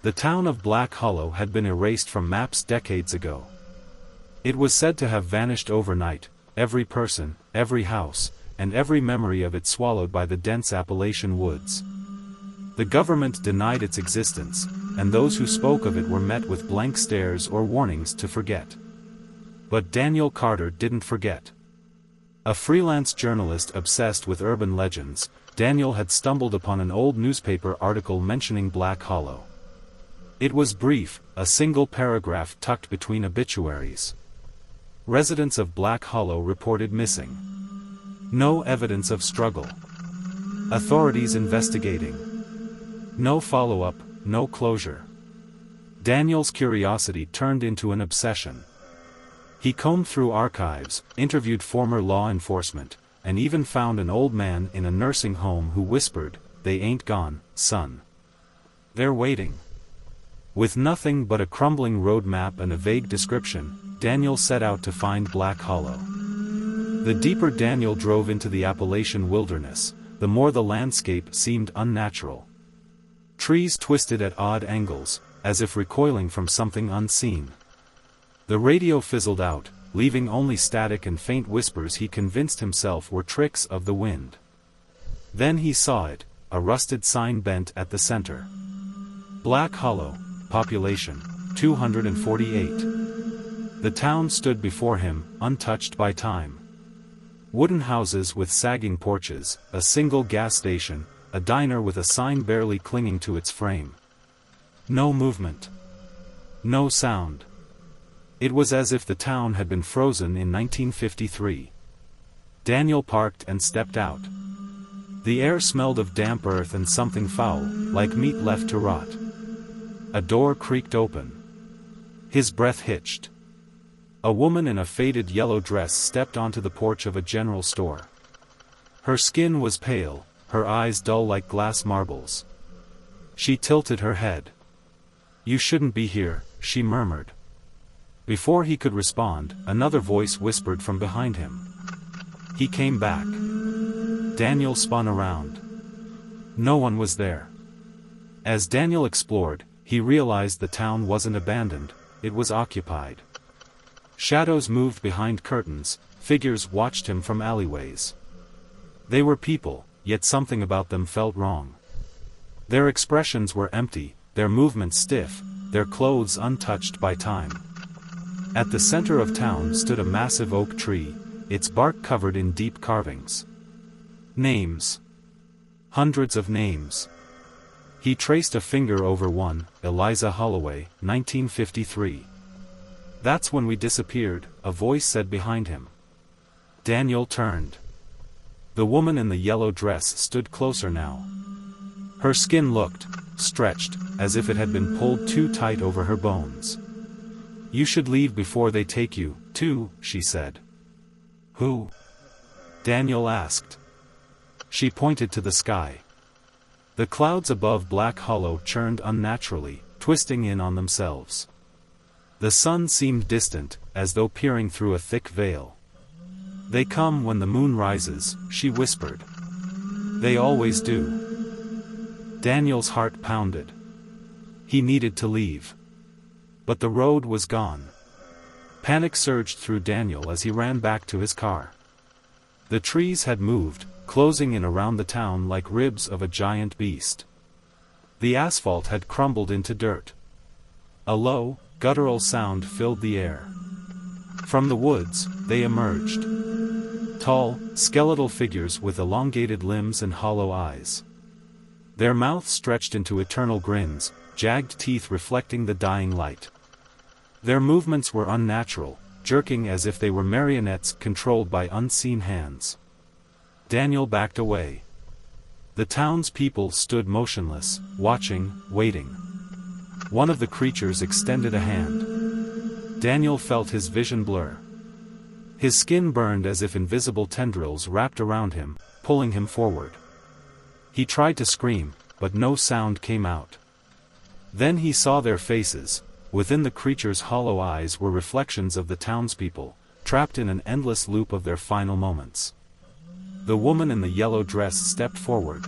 The town of Black Hollow had been erased from maps decades ago. It was said to have vanished overnight, every person, every house, and every memory of it swallowed by the dense Appalachian woods. The government denied its existence, and those who spoke of it were met with blank stares or warnings to forget. But Daniel Carter didn't forget. A freelance journalist obsessed with urban legends, Daniel had stumbled upon an old newspaper article mentioning Black Hollow. It was brief, a single paragraph tucked between obituaries. Residents of Black Hollow reported missing. No evidence of struggle. Authorities investigating. No follow-up, no closure. Daniel's curiosity turned into an obsession. He combed through archives, interviewed former law enforcement, and even found an old man in a nursing home who whispered, "They ain't gone, son. They're waiting." With nothing but a crumbling road map and a vague description, Daniel set out to find Black Hollow. The deeper Daniel drove into the Appalachian wilderness, the more the landscape seemed unnatural. Trees twisted at odd angles, as if recoiling from something unseen. The radio fizzled out, leaving only static and faint whispers he convinced himself were tricks of the wind. Then he saw it, a rusted sign bent at the center. Black Hollow, population, 248. The town stood before him, untouched by time. Wooden houses with sagging porches, a single gas station, a diner with a sign barely clinging to its frame. No movement. No sound. It was as if the town had been frozen in 1953. Daniel parked and stepped out. The air smelled of damp earth and something foul, like meat left to rot. A door creaked open. His breath hitched. A woman in a faded yellow dress stepped onto the porch of a general store. Her skin was pale, her eyes dull like glass marbles. She tilted her head. "You shouldn't be here," she murmured. Before he could respond, another voice whispered from behind him. He came back. Daniel spun around. No one was there. As Daniel explored, he realized the town wasn't abandoned, it was occupied. Shadows moved behind curtains, figures watched him from alleyways. They were people, yet something about them felt wrong. Their expressions were empty, their movements stiff, their clothes untouched by time. At the center of town stood a massive oak tree, its bark covered in deep carvings. Names. Hundreds of names. He traced a finger over one, Eliza Holloway, 1953. "That's when we disappeared," a voice said behind him. Daniel turned. The woman in the yellow dress stood closer now. Her skin looked stretched, as if it had been pulled too tight over her bones. "You should leave before they take you, too," she said. "Who?" Daniel asked. She pointed to the sky. The clouds above Black Hollow churned unnaturally, twisting in on themselves. The sun seemed distant, as though peering through a thick veil. "They come when the moon rises," she whispered. "They always do." Daniel's heart pounded. He needed to leave. But the road was gone. Panic surged through Daniel as he ran back to his car. The trees had moved, closing in around the town like ribs of a giant beast. The asphalt had crumbled into dirt. A low, guttural sound filled the air. From the woods, they emerged. Tall, skeletal figures with elongated limbs and hollow eyes. Their mouths stretched into eternal grins, jagged teeth reflecting the dying light. Their movements were unnatural, jerking as if they were marionettes controlled by unseen hands. Daniel backed away. The townspeople stood motionless, watching, waiting. One of the creatures extended a hand. Daniel felt his vision blur. His skin burned as if invisible tendrils wrapped around him, pulling him forward. He tried to scream, but no sound came out. Then he saw their faces. Within the creature's hollow eyes were reflections of the townspeople, trapped in an endless loop of their final moments. The woman in the yellow dress stepped forward.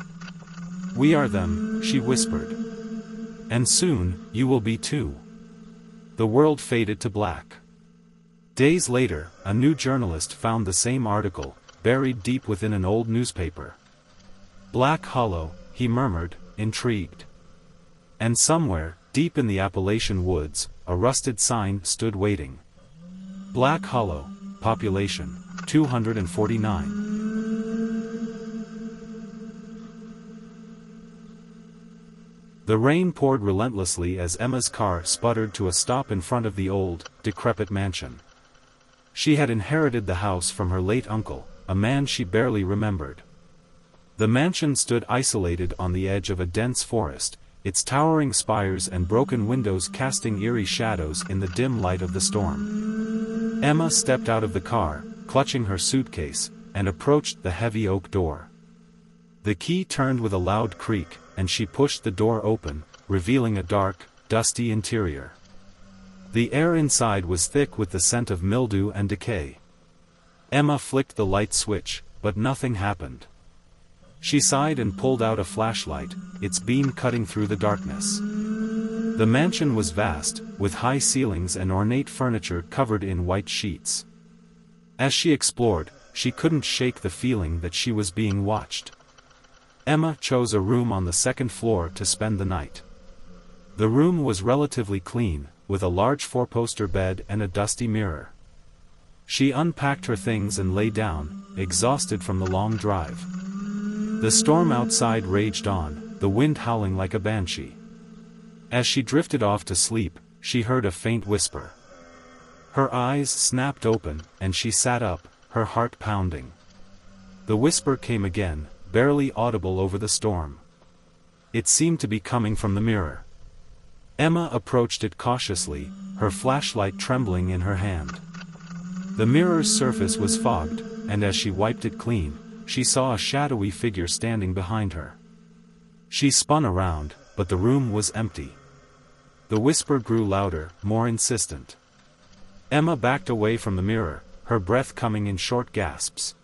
"We are them," she whispered. And soon, you will be too. The world faded to black. Days later, a new journalist found the same article, buried deep within an old newspaper. Black Hollow, he murmured, intrigued. And somewhere, deep in the Appalachian woods, a rusted sign stood waiting. Black Hollow, population, 249. The rain poured relentlessly as Emma's car sputtered to a stop in front of the old, decrepit mansion. She had inherited the house from her late uncle, a man she barely remembered. The mansion stood isolated on the edge of a dense forest, its towering spires and broken windows casting eerie shadows in the dim light of the storm. Emma stepped out of the car, clutching her suitcase, and approached the heavy oak door. The key turned with a loud creak, and she pushed the door open, revealing a dark, dusty interior. The air inside was thick with the scent of mildew and decay. Emma flicked the light switch, but nothing happened. She sighed and pulled out a flashlight, its beam cutting through the darkness. The mansion was vast, with high ceilings and ornate furniture covered in white sheets. As she explored, she couldn't shake the feeling that she was being watched. Emma chose a room on the second floor to spend the night. The room was relatively clean, with a large four-poster bed and a dusty mirror. She unpacked her things and lay down, exhausted from the long drive. The storm outside raged on, the wind howling like a banshee. As she drifted off to sleep, she heard a faint whisper. Her eyes snapped open, and she sat up, her heart pounding. The whisper came again, barely audible over the storm. It seemed to be coming from the mirror. Emma approached it cautiously, her flashlight trembling in her hand. The mirror's surface was fogged, and as she wiped it clean, she saw a shadowy figure standing behind her. She spun around, but the room was empty. The whisper grew louder, more insistent. Emma backed away from the mirror, her breath coming in short gasps.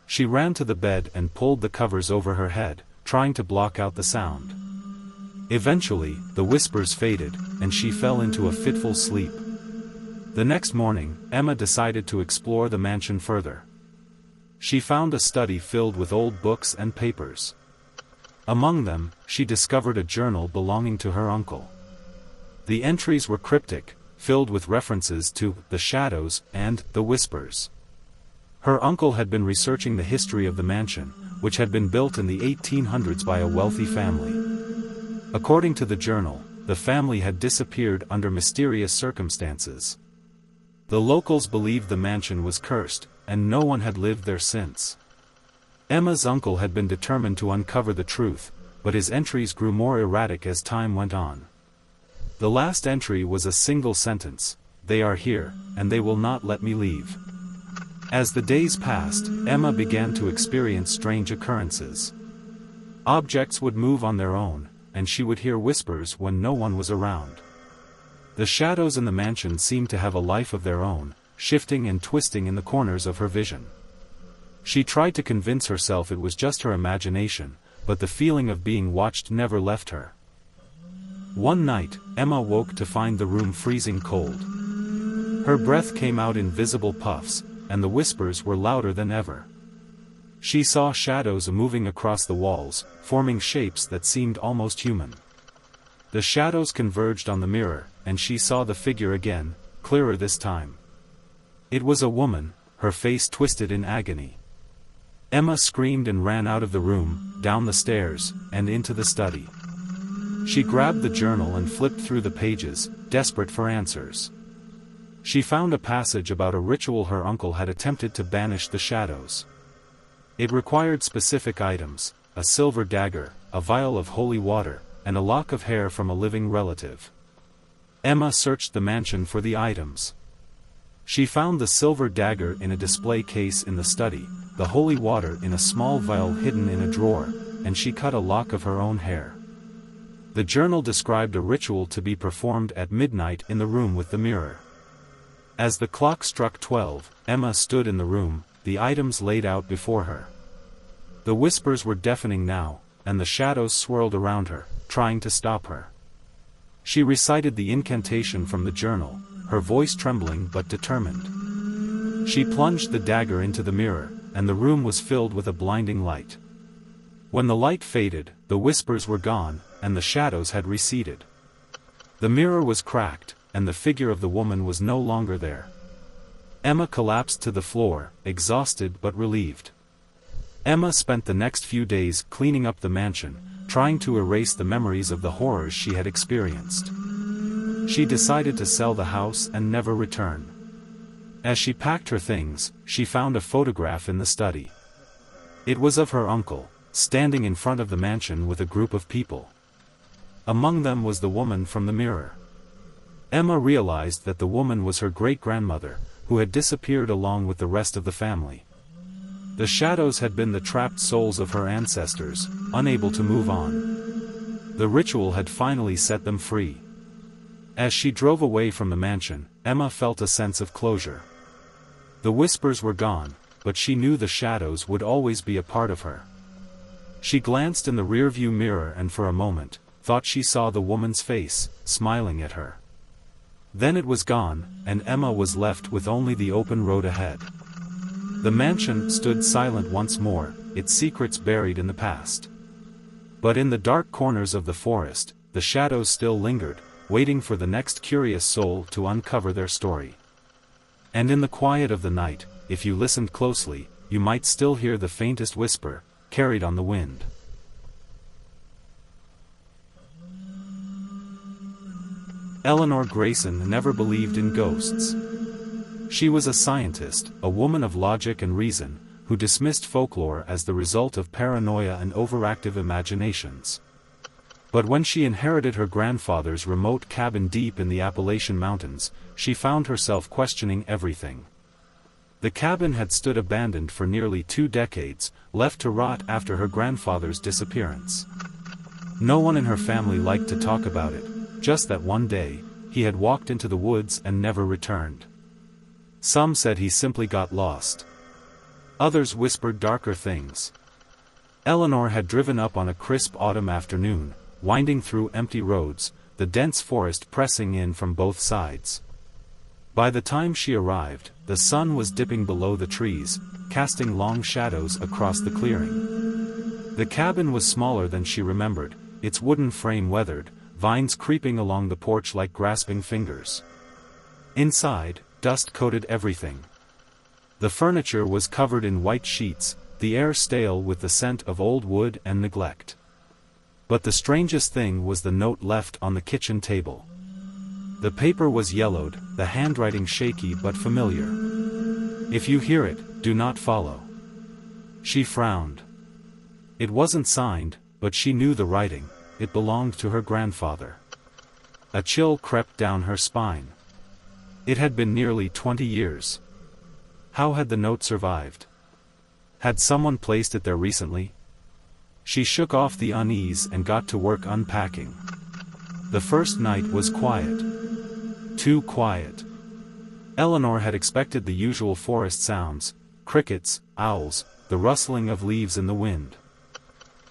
She ran to the bed and pulled the covers over her head, trying to block out the sound. Eventually, the whispers faded, and she fell into a fitful sleep. The next morning, Emma decided to explore the mansion further. She found a study filled with old books and papers. Among them, she discovered a journal belonging to her uncle. The entries were cryptic, filled with references to the shadows and the whispers. Her uncle had been researching the history of the mansion, which had been built in the 1800s by a wealthy family. According to the journal, the family had disappeared under mysterious circumstances. The locals believed the mansion was cursed, and no one had lived there since. Emma's uncle had been determined to uncover the truth, but his entries grew more erratic as time went on. The last entry was a single sentence: "They are here, and they will not let me leave." As the days passed, Emma began to experience strange occurrences. Objects would move on their own, and she would hear whispers when no one was around. The shadows in the mansion seemed to have a life of their own, shifting and twisting in the corners of her vision. She tried to convince herself it was just her imagination, but the feeling of being watched never left her. One night, Emma woke to find the room freezing cold. Her breath came out in visible puffs, and the whispers were louder than ever. She saw shadows moving across the walls, forming shapes that seemed almost human. The shadows converged on the mirror, and she saw the figure again, clearer this time. It was a woman, her face twisted in agony. Emma screamed and ran out of the room, down the stairs, and into the study. She grabbed the journal and flipped through the pages, desperate for answers. She found a passage about a ritual her uncle had attempted to banish the shadows. It required specific items: a silver dagger, a vial of holy water, and a lock of hair from a living relative. Emma searched the mansion for the items. She found the silver dagger in a display case in the study, the holy water in a small vial hidden in a drawer, and she cut a lock of her own hair. The journal described a ritual to be performed at midnight in the room with the mirror. As the clock struck 12, Emma stood in the room, the items laid out before her. The whispers were deafening now, and the shadows swirled around her, trying to stop her. She recited the incantation from the journal, her voice trembling but determined. She plunged the dagger into the mirror, and the room was filled with a blinding light. When the light faded, the whispers were gone, and the shadows had receded. The mirror was cracked, and the figure of the woman was no longer there. Emma collapsed to the floor, exhausted but relieved. Emma spent the next few days cleaning up the mansion, trying to erase the memories of the horrors she had experienced. She decided to sell the house and never return. As she packed her things, she found a photograph in the study. It was of her uncle, standing in front of the mansion with a group of people. Among them was the woman from the mirror. Emma realized that the woman was her great-grandmother, who had disappeared along with the rest of the family. The shadows had been the trapped souls of her ancestors, unable to move on. The ritual had finally set them free. As she drove away from the mansion, Emma felt a sense of closure. The whispers were gone, but she knew the shadows would always be a part of her. She glanced in the rearview mirror and for a moment, thought she saw the woman's face, smiling at her. Then it was gone, and Emma was left with only the open road ahead. The mansion stood silent once more, its secrets buried in the past. But in the dark corners of the forest, the shadows still lingered, waiting for the next curious soul to uncover their story. And in the quiet of the night, if you listened closely, you might still hear the faintest whisper, carried on the wind. Eleanor Grayson never believed in ghosts. She was a scientist, a woman of logic and reason, who dismissed folklore as the result of paranoia and overactive imaginations. But when she inherited her grandfather's remote cabin deep in the Appalachian Mountains, she found herself questioning everything. The cabin had stood abandoned for nearly 2 decades, left to rot after her grandfather's disappearance. No one in her family liked to talk about it, just that one day, he had walked into the woods and never returned. Some said he simply got lost. Others whispered darker things. Eleanor had driven up on a crisp autumn afternoon, winding through empty roads, the dense forest pressing in from both sides. By the time she arrived, the sun was dipping below the trees, casting long shadows across the clearing. The cabin was smaller than she remembered, its wooden frame weathered, vines creeping along the porch like grasping fingers. Inside, dust coated everything. The furniture was covered in white sheets, the air stale with the scent of old wood and neglect. But the strangest thing was the note left on the kitchen table. The paper was yellowed, the handwriting shaky but familiar. "If you hear it, do not follow." She frowned. It wasn't signed, but she knew the writing. It belonged to her grandfather. A chill crept down her spine. It had been nearly 20 years. How had the note survived? Had someone placed it there recently? She shook off the unease and got to work unpacking. The first night was quiet. Too quiet. Eleanor had expected the usual forest sounds, crickets, owls, the rustling of leaves in the wind.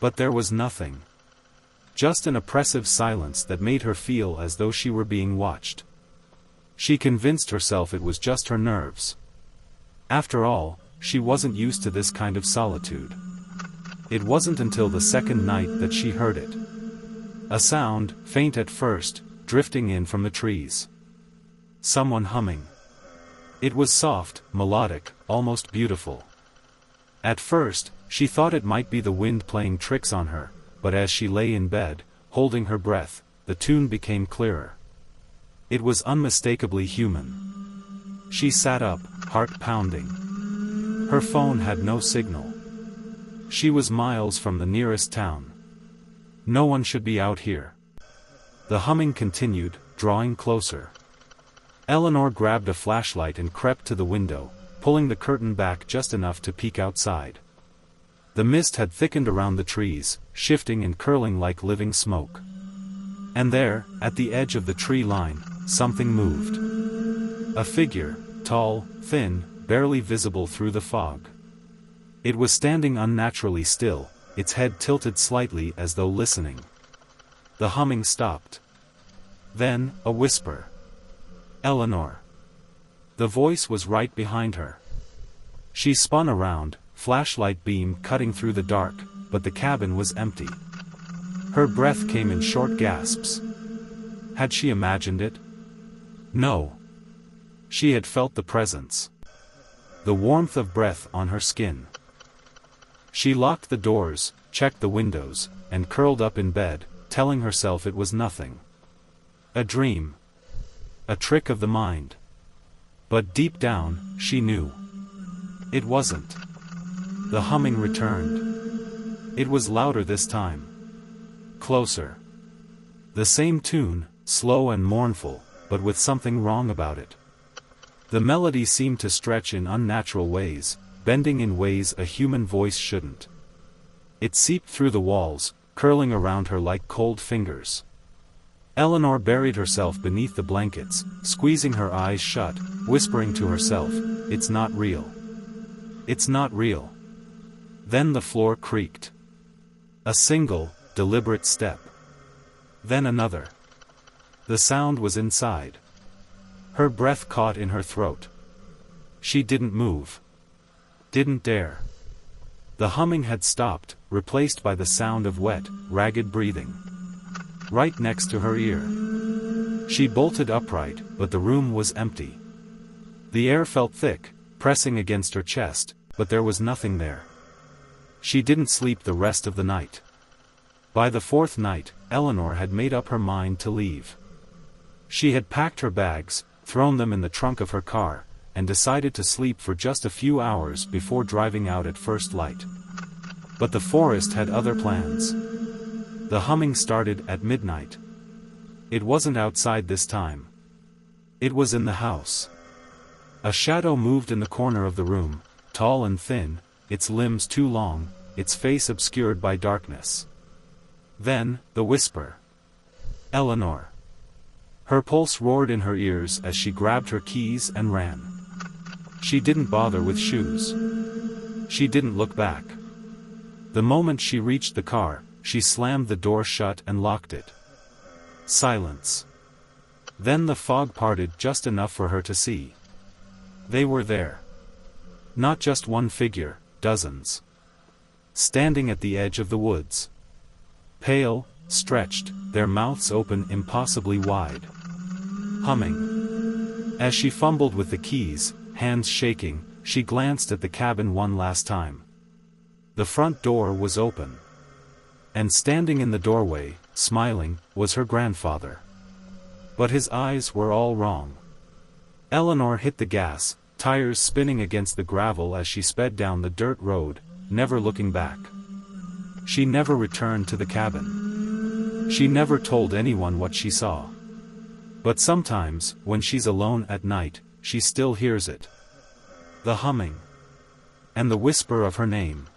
But there was nothing. Just an oppressive silence that made her feel as though she were being watched. She convinced herself it was just her nerves. After all, she wasn't used to this kind of solitude. It wasn't until the second night that she heard it. A sound, faint at first, drifting in from the trees. Someone humming. It was soft, melodic, almost beautiful. At first, she thought it might be the wind playing tricks on her, but as she lay in bed, holding her breath, the tune became clearer. It was unmistakably human. She sat up, heart pounding. Her phone had no signal. She was miles from the nearest town. No one should be out here. The humming continued, drawing closer. Eleanor grabbed a flashlight and crept to the window, pulling the curtain back just enough to peek outside. The mist had thickened around the trees, shifting and curling like living smoke. And there, at the edge of the tree line, something moved. A figure, tall, thin, barely visible through the fog. It was standing unnaturally still, its head tilted slightly as though listening. The humming stopped. Then, a whisper. "Eleanor." The voice was right behind her. She spun around, flashlight beam cutting through the dark, but the cabin was empty. Her breath came in short gasps. Had she imagined it? No. She had felt the presence. The warmth of breath on her skin. She locked the doors, checked the windows, and curled up in bed, telling herself it was nothing. A dream. A trick of the mind. But deep down, she knew. It wasn't. The humming returned. It was louder this time. Closer. The same tune, slow and mournful, but with something wrong about it. The melody seemed to stretch in unnatural ways, bending in ways a human voice shouldn't. It seeped through the walls, curling around her like cold fingers. Eleanor buried herself beneath the blankets, squeezing her eyes shut, whispering to herself, "It's not real. It's not real." Then the floor creaked. A single, deliberate step. Then another. The sound was inside. Her breath caught in her throat. She didn't move. Didn't dare. The humming had stopped, replaced by the sound of wet, ragged breathing. Right next to her ear. She bolted upright, but the room was empty. The air felt thick, pressing against her chest, but there was nothing there. She didn't sleep the rest of the night. By the fourth night, Eleanor had made up her mind to leave. She had packed her bags, thrown them in the trunk of her car, and decided to sleep for just a few hours before driving out at first light. But the forest had other plans. The humming started at midnight. It wasn't outside this time. It was in the house. A shadow moved in the corner of the room, tall and thin, its limbs too long, its face obscured by darkness. Then, the whisper. "Eleanor." Her pulse roared in her ears as she grabbed her keys and ran. She didn't bother with shoes. She didn't look back. The moment she reached the car, she slammed the door shut and locked it. Silence. Then the fog parted just enough for her to see. They were there. Not just one figure, dozens. Standing at the edge of the woods. Pale, stretched, their mouths open impossibly wide. Humming. As she fumbled with the keys, hands shaking, she glanced at the cabin one last time. The front door was open. And standing in the doorway, smiling, was her grandfather. But his eyes were all wrong. Eleanor hit the gas, tires spinning against the gravel as she sped down the dirt road, never looking back. She never returned to the cabin. She never told anyone what she saw. But sometimes, when she's alone at night, she still hears it. The humming. And the whisper of her name.